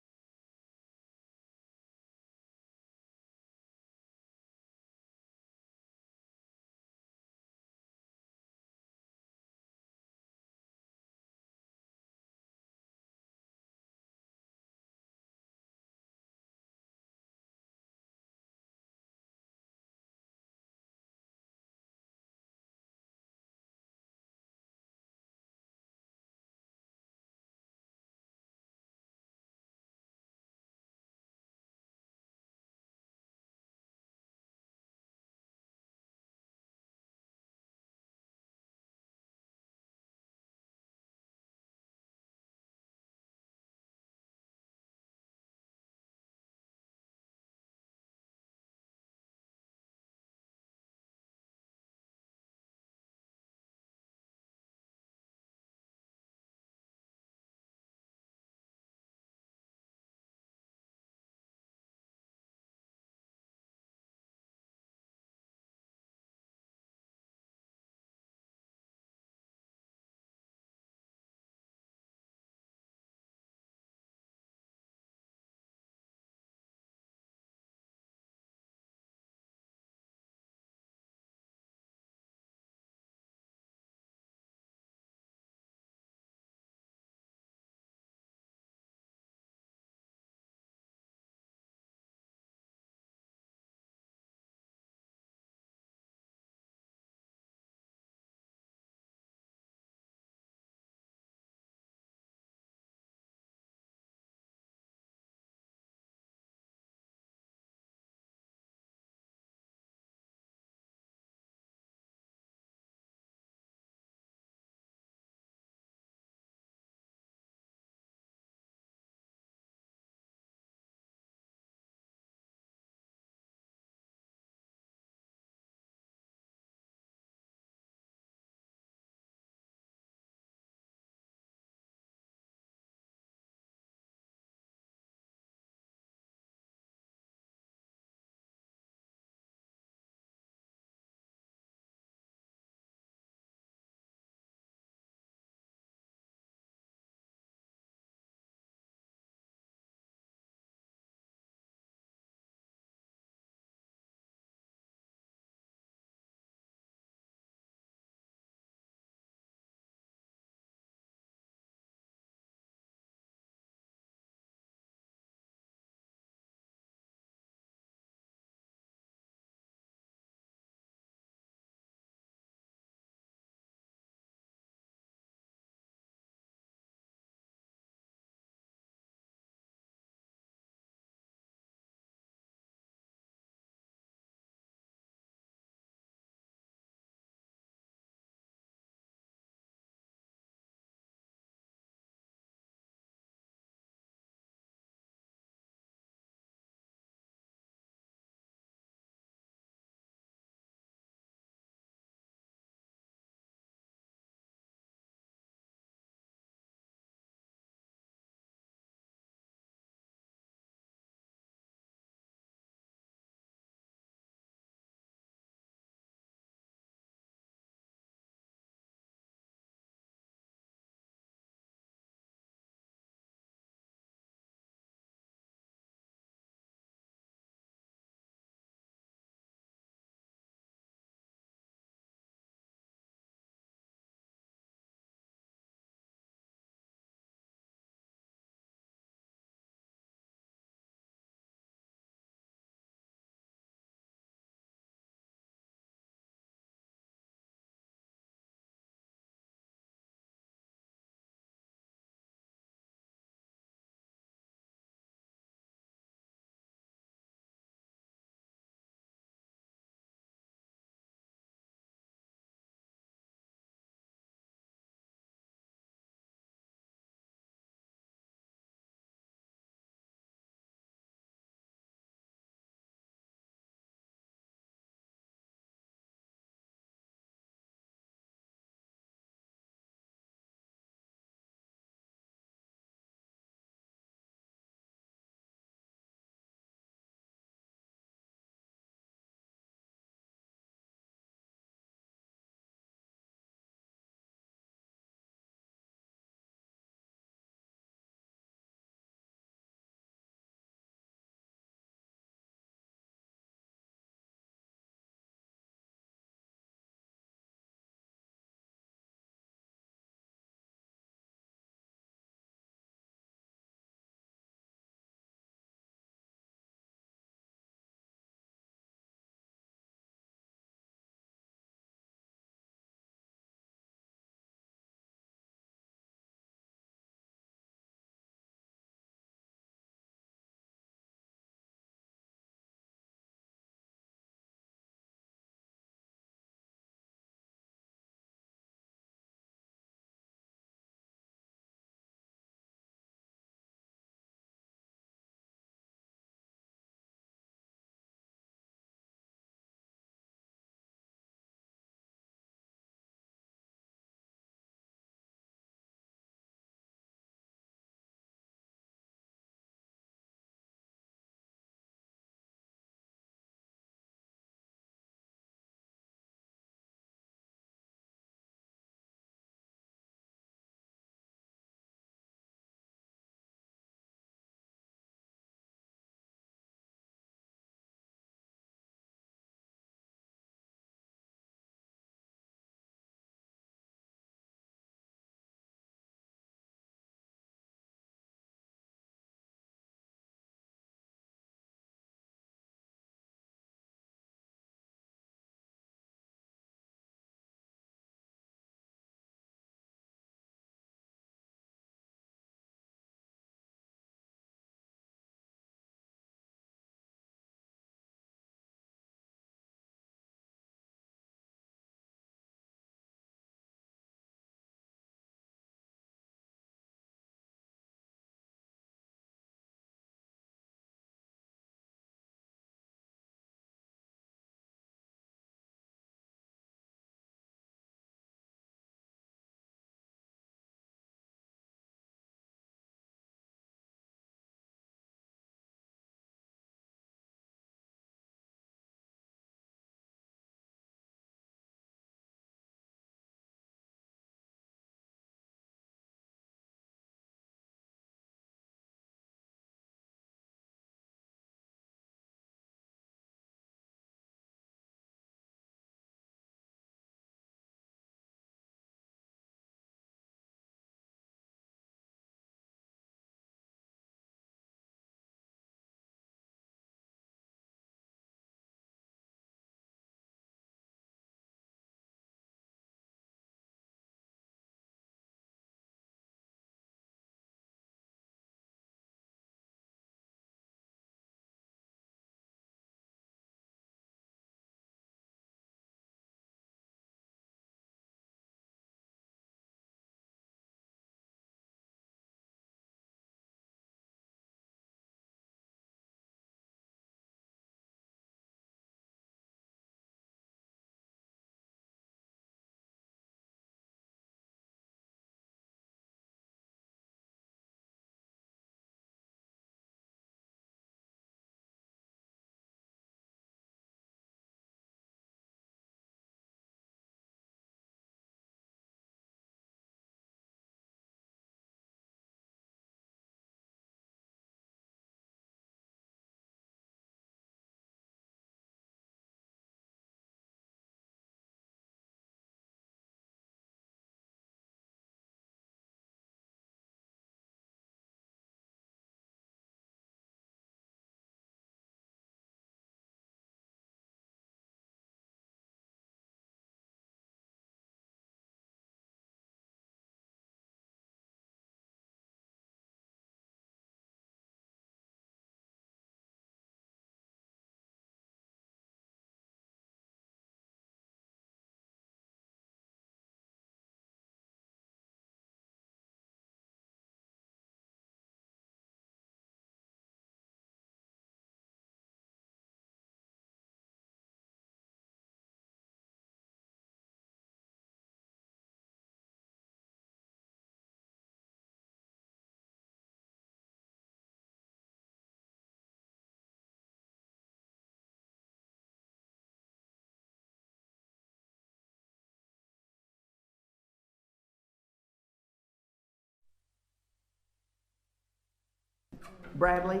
Bradley,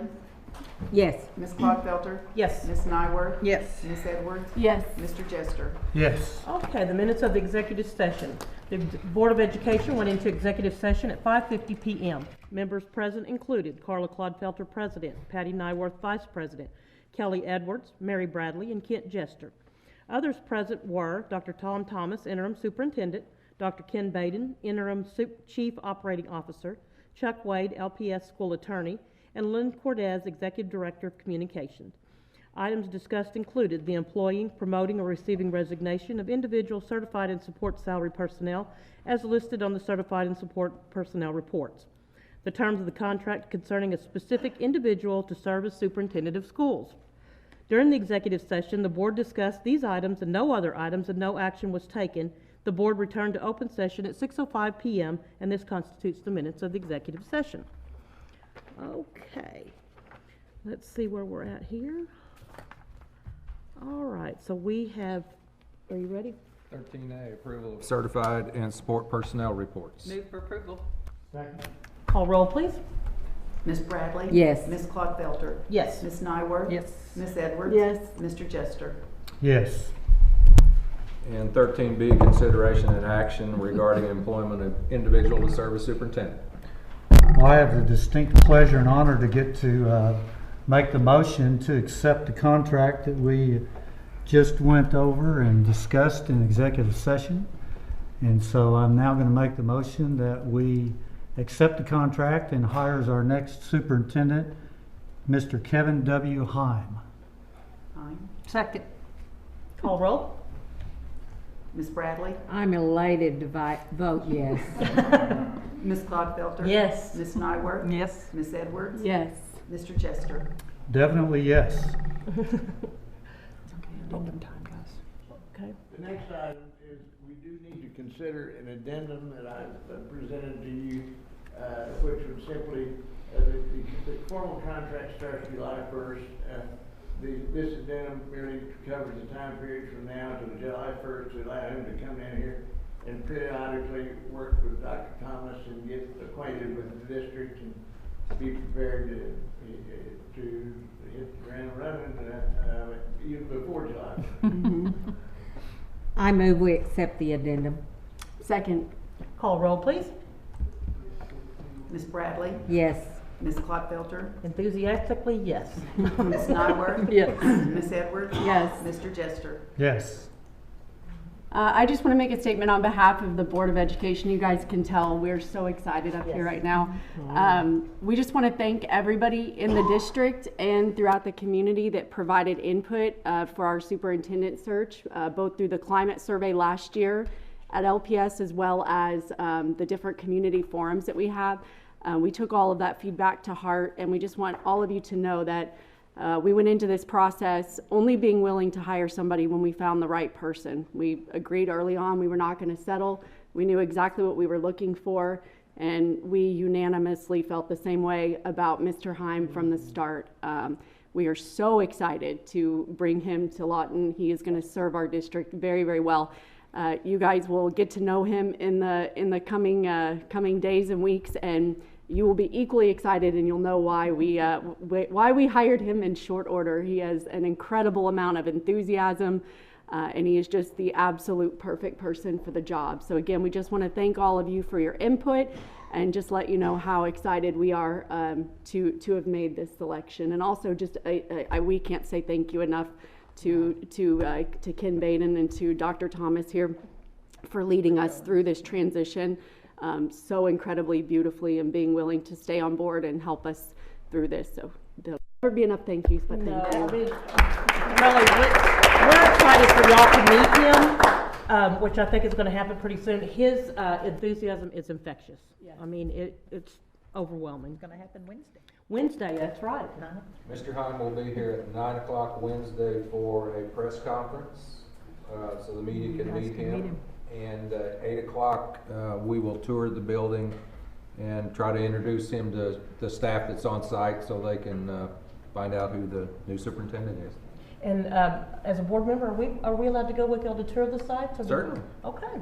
Yes. Ms. Clodfelter, Yes. Ms. Nyworth, Yes. Ms. Edwards, Yes. Mr. Jester. Yes. Okay, the minutes of the executive session. The Board of Education went into executive session at 5:50 PM. Members present included Carla Clodfelter, President, Patty Nyworth, Vice President, Kelly Edwards, Mary Bradley, and Kent Jester. Others present were Dr. Tom Thomas, Interim Superintendent, Dr. Ken Baden, Interim Chief Operating Officer, Chuck Wade, LPS School Attorney, and Lynn Cordes, Executive Director of Communications. Items discussed included the employing, promoting, or receiving resignation of individual certified and support salary personnel as listed on the certified and support personnel reports. The terms of the contract concerning a specific individual to serve as superintendent of schools. During the executive session, the board discussed these items and no other items, and no action was taken. The board returned to open session at 6:05 PM, and this constitutes the minutes of the executive session. Okay, let's see where we're at here. All right, so we have, are you ready? 13A, approval of certified and support personnel reports. Move for approval. Call roll, please. Ms. Bradley? Yes. Ms. Clodfelter? Yes. Ms. Nyworth? Yes. Ms. Edwards? Yes. Mr. Jester? Yes. And 13B, consideration and action regarding employment of individual to serve as superintendent. Well, I have the distinct pleasure and honor to get to make the motion to accept the contract that we just went over and discussed in executive session. And so I'm now going to make the motion that we accept the contract and hires our next superintendent, Mr. Kevin W. Heim. Aye. Second. Call roll. Ms. Bradley? I'm elated to vote yes. Ms. Clodfelter? Yes. Ms. Nyworth? Yes. Ms. Edwards? Yes. Mr. Jester? Definitely yes. Okay. The next item is we do need to consider an addendum that I've presented to you, which would simply, the formal contract starts July 1st. This addendum merely covers the time period from now to July 1st to allow him to come in here and periodically work with Dr. Thomas and get acquainted with the district and be prepared to hit the ground running even before July. I move we accept the addendum. Second. Call roll, please. Ms. Bradley? Yes. Ms. Clodfelter? Enthusiastically, yes. Ms. Nyworth? Yes. Ms. Edwards? Yes. Mr. Jester? Yes. I just want to make a statement on behalf of the Board of Education. You guys can tell we're so excited up here right now. We just want to thank everybody in the district and throughout the community that provided input for our superintendent search, both through the climate survey last year at LPS as well as the different community forums that we have. We took all of that feedback to heart, and we just want all of you to know that we went into this process only being willing to hire somebody when we found the right person. We agreed early on we were not going to settle. We knew exactly what we were looking for, and we unanimously felt the same way about Mr. Heim from the start. We are so excited to bring him to Lawton. He is going to serve our district very, very well. You guys will get to know him in the coming days and weeks, and you will be equally excited, and you'll know why we hired him in short order. He has an incredible amount of enthusiasm, and he is just the absolute perfect person for the job. So again, we just want to thank all of you for your input, and just let you know how excited we are to have made this selection. And also, just we can't say thank you enough to Ken Baden and to Dr. Thomas here for leading us through this transition so incredibly beautifully, and being willing to stay on board and help us through this. So there'll never be enough thank yous, but thank you. Really, we're excited for y'all to meet him, which I think is going to happen pretty soon. His enthusiasm is infectious. I mean, it's overwhelming. It's going to happen Wednesday. Wednesday, that's right. Mr. Heim will be here at 9 o'clock Wednesday for a press conference, so the media can meet him. And at 8 o'clock, we will tour the building and try to introduce him to the staff that's on site so they can find out who the new superintendent is. And as a board member, are we allowed to go with y'all to tour the site? Certainly. Okay.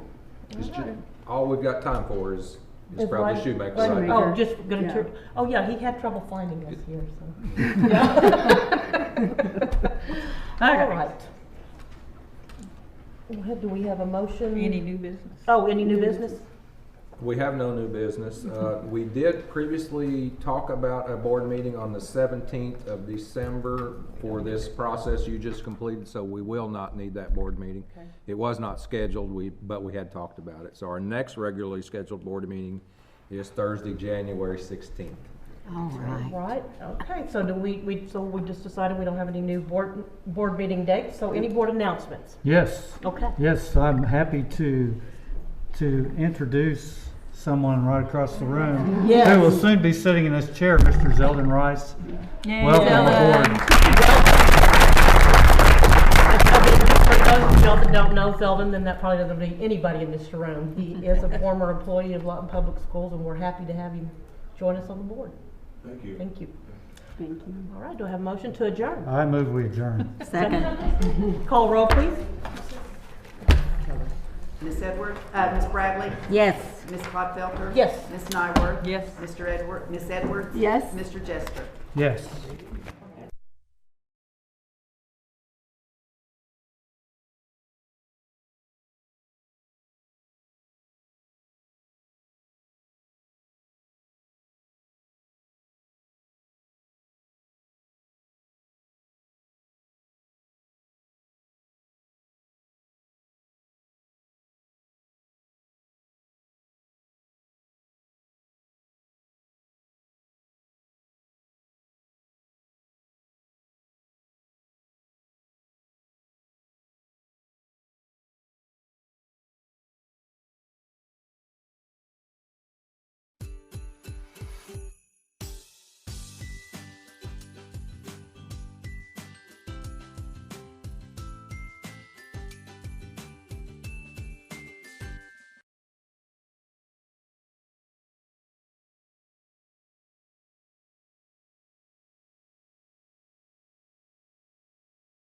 All we've got time for is It's probably shoemaker. Right. Right? Oh, just gonna Yeah. turn, oh yeah, he had trouble finding us here, so. All right. Do we have a motion? Any new business? Oh, any new business? We have no new business. We did previously talk about a board meeting on the 17th of December for this process you just completed, so we will not need that board meeting. Okay. It was not scheduled, but we had talked about it. So our next regularly scheduled board meeting is Thursday, January 16th. All right. Right, okay, so we just decided we don't have any new board meeting dates, so any board announcements? Yes. Okay. Yes, I'm happy to introduce someone right across the room. Yes. Who will soon be sitting in this chair, Mr. Zeldin Rice. Yay, Welcome aboard. For those of y'all that don't know Zeldin, then that probably doesn't be anybody in this room. He is a former employee of Lawton Public Schools, and we're happy to have him join us on the board. Thank you. Thank you. Thank you. All right, do I have a motion to adjourn? I move we adjourn. Second. Call roll, please. Miss Edwards, Miss Bradley, Yes. Miss Clodfelter. Yes. Miss Nyworth. Yes. Mr. Edward, Miss Edwards. Yes. Mr. Jester. Yes.